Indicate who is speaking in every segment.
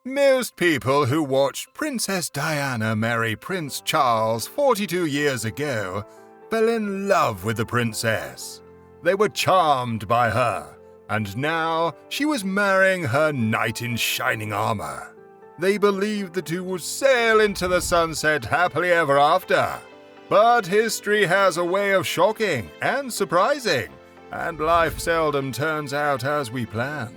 Speaker 1: Most people who watched Princess Diana marry Prince Charles 42 years ago fell in love with the princess. They were charmed by her, and now she was marrying her knight in shining armor. They believed the two would sail into the sunset happily ever after. But history has a way of shocking and surprising, and life seldom turns out as we plan.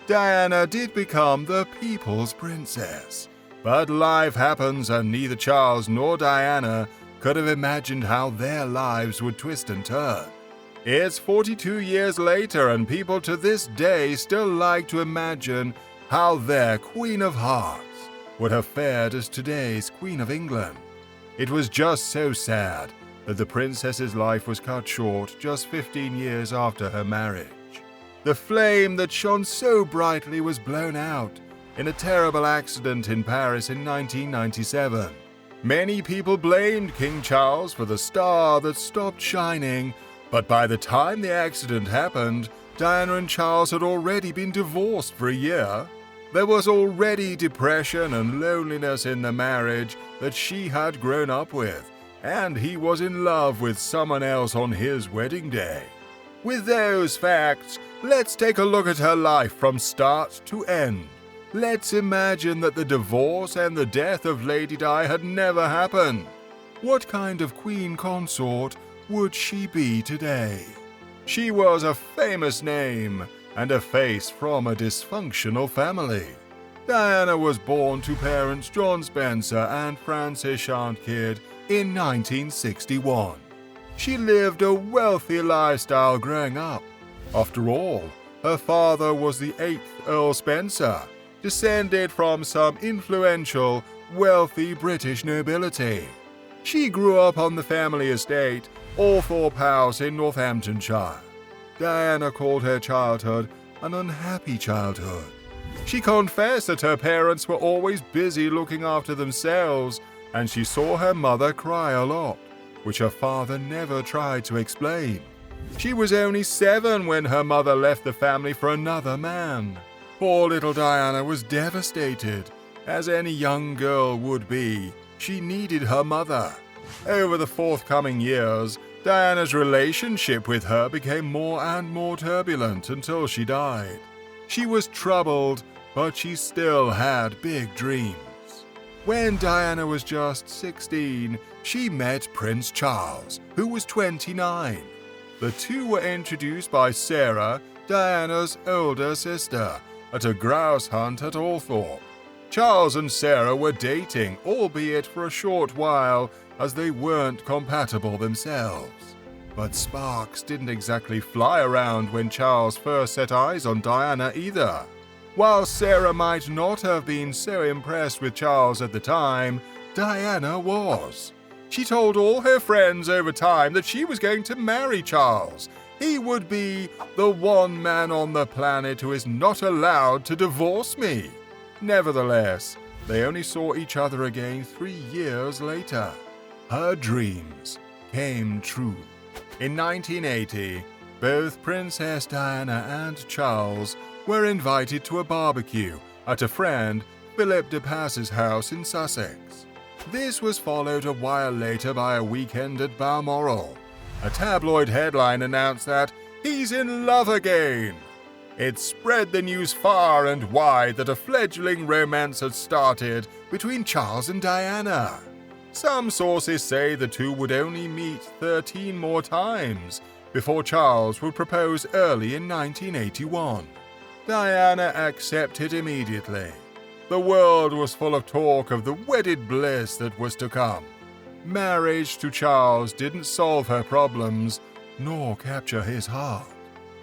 Speaker 1: Diana did become the people's princess, but life happens and neither Charles nor Diana could have imagined how their lives would twist and turn. It's 42 years later and people to this day still like to imagine how their Queen of Hearts would have fared as today's Queen of England. It was just so sad that the princess's life was cut short just 15 years after her marriage. The flame that shone so brightly was blown out in a terrible accident in Paris in 1997. Many people blamed King Charles for the star that stopped shining, but by the time the accident happened, Diana and Charles had already been divorced for a year. There was already depression and loneliness in the marriage that she had grown up with, and he was in love with someone else on his wedding day. With those facts, let's take a look at her life from start to end. Let's imagine that the divorce and the death of Lady Di had never happened. What kind of Queen Consort would she be today? She was a famous name and a face from a dysfunctional family. Diana was born to parents John Spencer and Frances Shantkid in 1961. She lived a wealthy lifestyle growing up. After all, her father was the 8th Earl Spencer, descended from some influential, wealthy British nobility. She grew up on the family estate, Althorpe House in Northamptonshire. Diana called her childhood an unhappy childhood. She confessed that her parents were always busy looking after themselves, and she saw her mother cry a lot, which her father never tried to explain. She was only 7 when her mother left the family for another man. Poor little Diana was devastated. As any young girl would be, she needed her mother. Over the forthcoming years, Diana's relationship with her became more and more turbulent until she died. She was troubled, but she still had big dreams. When Diana was just 16, she met Prince Charles, who was 29. The two were introduced by Sarah, Diana's older sister, at a grouse hunt at Althorpe. Charles and Sarah were dating, albeit for a short while, as they weren't compatible themselves. But sparks didn't exactly fly around when Charles first set eyes on Diana either. While Sarah might not have been so impressed with Charles at the time, Diana was. She told all her friends over time that she was going to marry Charles. He would be the one man on the planet who is not allowed to divorce me. Nevertheless, they only saw each other again 3 years later. Her dreams came true. In 1980, both Princess Diana and Charles were invited to a barbecue at a friend, Philip de Pass's house in Sussex. This was followed a while later by a weekend at Balmoral. A tabloid headline announced that he's in love again. It spread the news far and wide that a fledgling romance had started between Charles and Diana. Some sources say the two would only meet 13 more times before Charles would propose early in 1981. Diana accepted immediately. The world was full of talk of the wedded bliss that was to come. Marriage to Charles didn't solve her problems, nor capture his heart.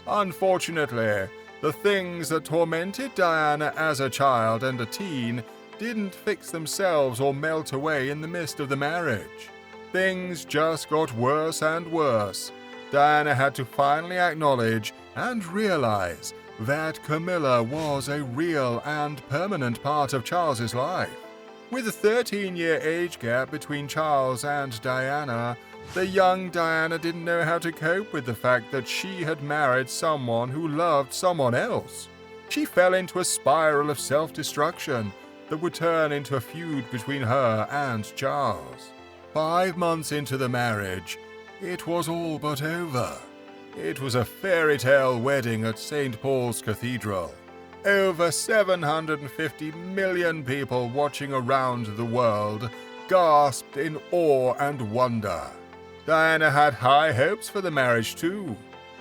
Speaker 1: Unfortunately, the things that tormented Diana as a child and a teen didn't fix themselves or melt away in the midst of the marriage. Things just got worse and worse. Diana had to finally acknowledge and realize that Camilla was a real and permanent part of Charles's life. With a 13-year age gap between Charles and Diana, the young Diana didn't know how to cope with the fact that she had married someone who loved someone else. She fell into a spiral of self-destruction that would turn into a feud between her and Charles. 5 months into the marriage, it was all but over. It was a fairy tale wedding at St. Paul's Cathedral. Over 750 million people watching around the world gasped in awe and wonder. Diana had high hopes for the marriage too.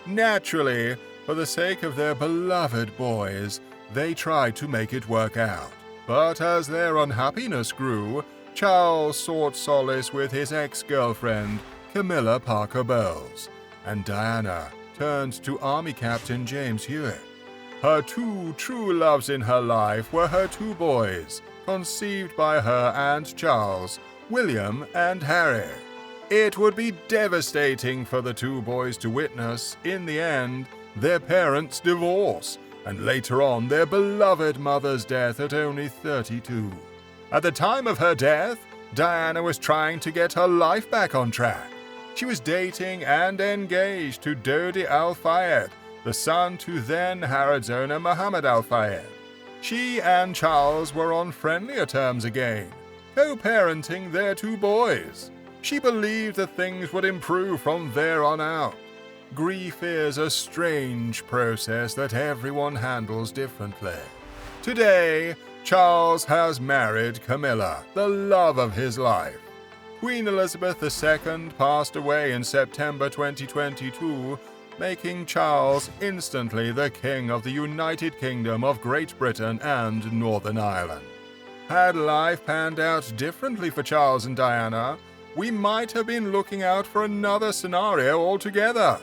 Speaker 1: Naturally, for the sake of their beloved boys, they tried to make it work out. But as their unhappiness grew, Charles sought solace with his ex-girlfriend, Camilla Parker Bowles, and Diana turned to Army Captain James Hewitt. Her 2 true loves in her life were her 2 boys, conceived by her and Charles, William and Harry. It would be devastating for the 2 boys to witness, in the end, their parents' divorce, and later on their beloved mother's death at only 32. At the time of her death, Diana was trying to get her life back on track. She was dating and engaged to Dodi Al-Fayed, the son to then Harrods owner Muhammad Al-Fayed. She and Charles were on friendlier terms again, co-parenting their 2 boys. She believed that things would improve from there on out. Grief is a strange process that everyone handles differently. Today, Charles has married Camilla, the love of his life. Queen Elizabeth II passed away in September 2022, making Charles instantly the King of the United Kingdom of Great Britain and Northern Ireland. Had life panned out differently for Charles and Diana, we might have been looking out for another scenario altogether.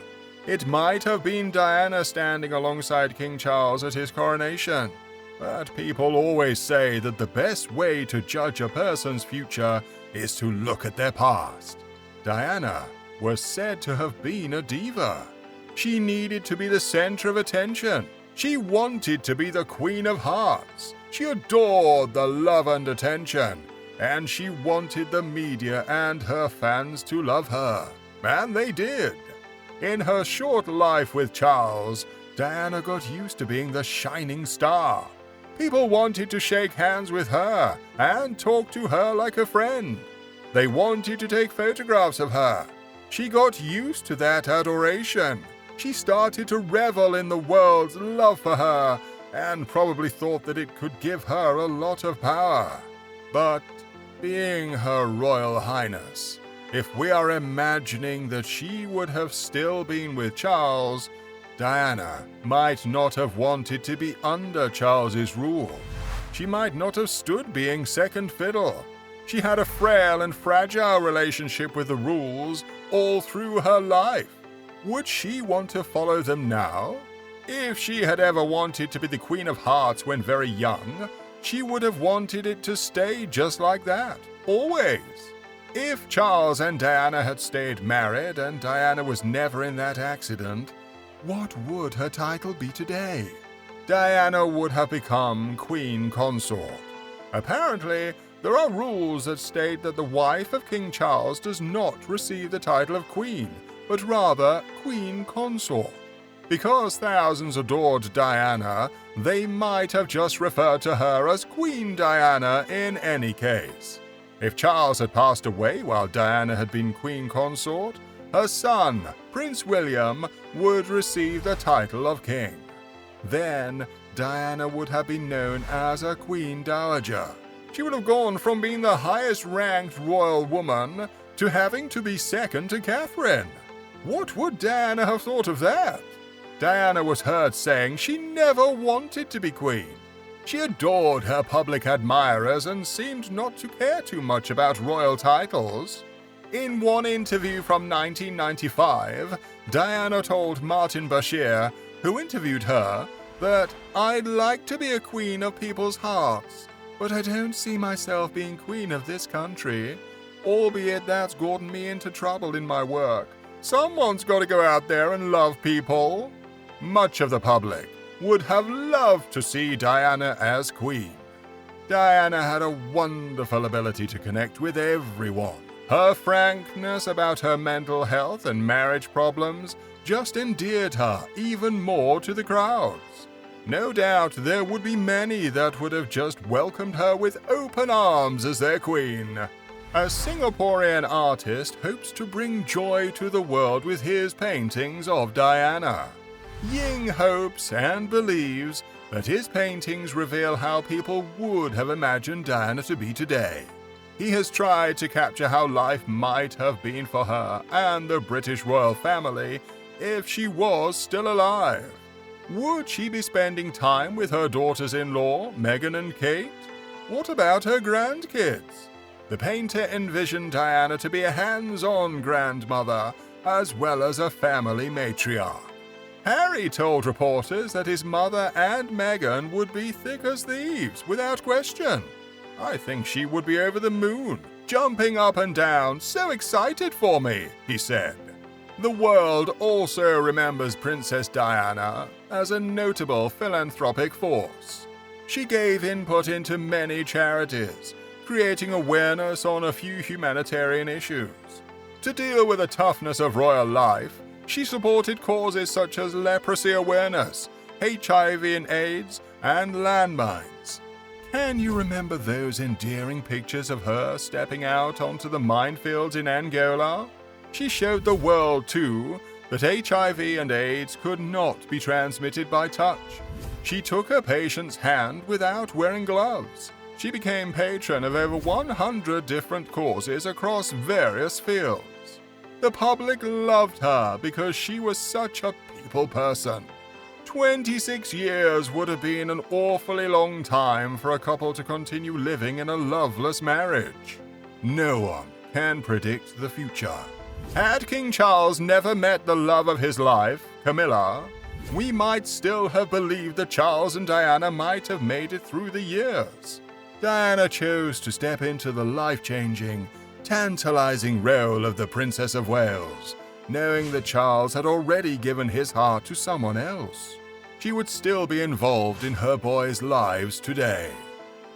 Speaker 1: It might have been Diana standing alongside King Charles at his coronation. But people always say that the best way to judge a person's future is to look at their past. Diana was said to have been a diva. She needed to be the center of attention. She wanted to be the Queen of Hearts. She adored the love and attention, and she wanted the media and her fans to love her. And they did. In her short life with Charles, Diana got used to being the shining star. People wanted to shake hands with her and talk to her like a friend. They wanted to take photographs of her. She got used to that adoration. She started to revel in the world's love for her and probably thought that it could give her a lot of power. But being Her Royal Highness, if we are imagining that she would have still been with Charles, Diana might not have wanted to be under Charles's rule. She might not have stood being second fiddle. She had a frail and fragile relationship with the rules all through her life. Would she want to follow them now? If she had ever wanted to be the Queen of Hearts when very young, she would have wanted it to stay just like that, always. If Charles and Diana had stayed married and Diana was never in that accident, what would her title be today? Diana would have become Queen Consort. Apparently, there are rules that state that the wife of King Charles does not receive the title of Queen, but rather Queen Consort. Because thousands adored Diana, they might have just referred to her as Queen Diana in any case. If Charles had passed away while Diana had been Queen Consort, her son, Prince William, would receive the title of King. Then, Diana would have been known as a Queen Dowager. She would have gone from being the highest-ranked royal woman to having to be second to Catherine. What would Diana have thought of that? Diana was heard saying she never wanted to be queen. She adored her public admirers and seemed not to care too much about royal titles. In one interview from 1995, Diana told Martin Bashir, who interviewed her, that "I'd like to be a queen of people's hearts, but I don't see myself being queen of this country, albeit that's gotten me into trouble in my work. Someone's got to go out there and love people." Much of the public would have loved to see Diana as queen. Diana had a wonderful ability to connect with everyone. Her frankness about her mental health and marriage problems just endeared her even more to the crowds. No doubt there would be many that would have just welcomed her with open arms as their queen. A Singaporean artist hopes to bring joy to the world with his paintings of Diana. Ying hopes and believes that his paintings reveal how people would have imagined Diana to be today. He has tried to capture how life might have been for her and the British royal family if she was still alive. Would she be spending time with her daughters-in-law, Meghan and Kate? What about her grandkids? The painter envisioned Diana to be a hands-on grandmother as well as a family matriarch. Harry told reporters that his mother and Meghan would be thick as thieves, without question. I think she would be over the moon, jumping up and down, so excited for me, he said. The world also remembers Princess Diana as a notable philanthropic force. She gave input into many charities, creating awareness on a few humanitarian issues. To deal with the toughness of royal life, she supported causes such as leprosy awareness, HIV and AIDS, and landmines. Can you remember those endearing pictures of her stepping out onto the minefields in Angola? She showed the world, too, that HIV and AIDS could not be transmitted by touch. She took her patient's hand without wearing gloves. She became patron of over 100 different causes across various fields. The public loved her because she was such a people person. 26 years would have been an awfully long time for a couple to continue living in a loveless marriage. No one can predict the future. Had King Charles never met the love of his life, Camilla, we might still have believed that Charles and Diana might have made it through the years. Diana chose to step into the life-changing, tantalizing role of the Princess of Wales, knowing that Charles had already given his heart to someone else. She would still be involved in her boys' lives today.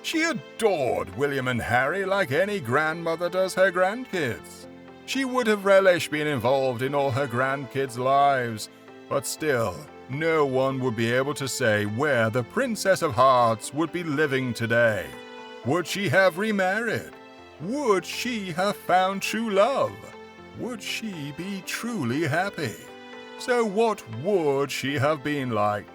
Speaker 1: She adored William and Harry like any grandmother does her grandkids. She would have relished being involved in all her grandkids' lives, but still, no one would be able to say where the Princess of Hearts would be living today. Would she have remarried? Would she have found true love? Would she be truly happy? So what would she have been like?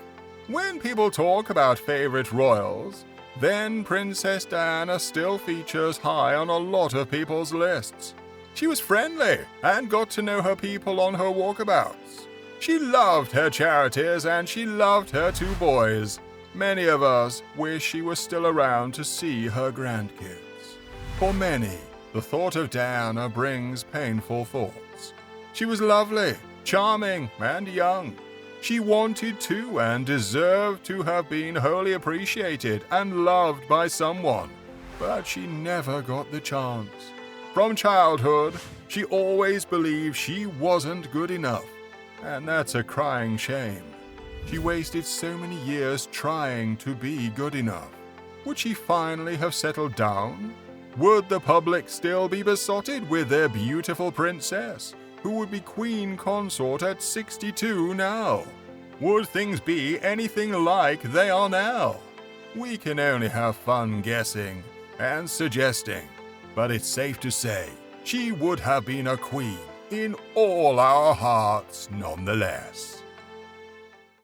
Speaker 1: When people talk about favorite royals, then Princess Diana still features high on a lot of people's lists. She was friendly and got to know her people on her walkabouts. She loved her charities and she loved her two boys. Many of us wish she was still around to see her grandkids. For many, the thought of Diana brings painful thoughts. She was lovely, charming, and young. She wanted to and deserved to have been wholly appreciated and loved by someone, but she never got the chance. From childhood, she always believed she wasn't good enough, and that's a crying shame. She wasted so many years trying to be good enough. Would she finally have settled down? Would the public still be besotted with their beautiful princess, who would be Queen Consort at 62 now? Would things be anything like they are now? We can only have fun guessing and suggesting. But it's safe to say she would have been a queen in all our hearts nonetheless.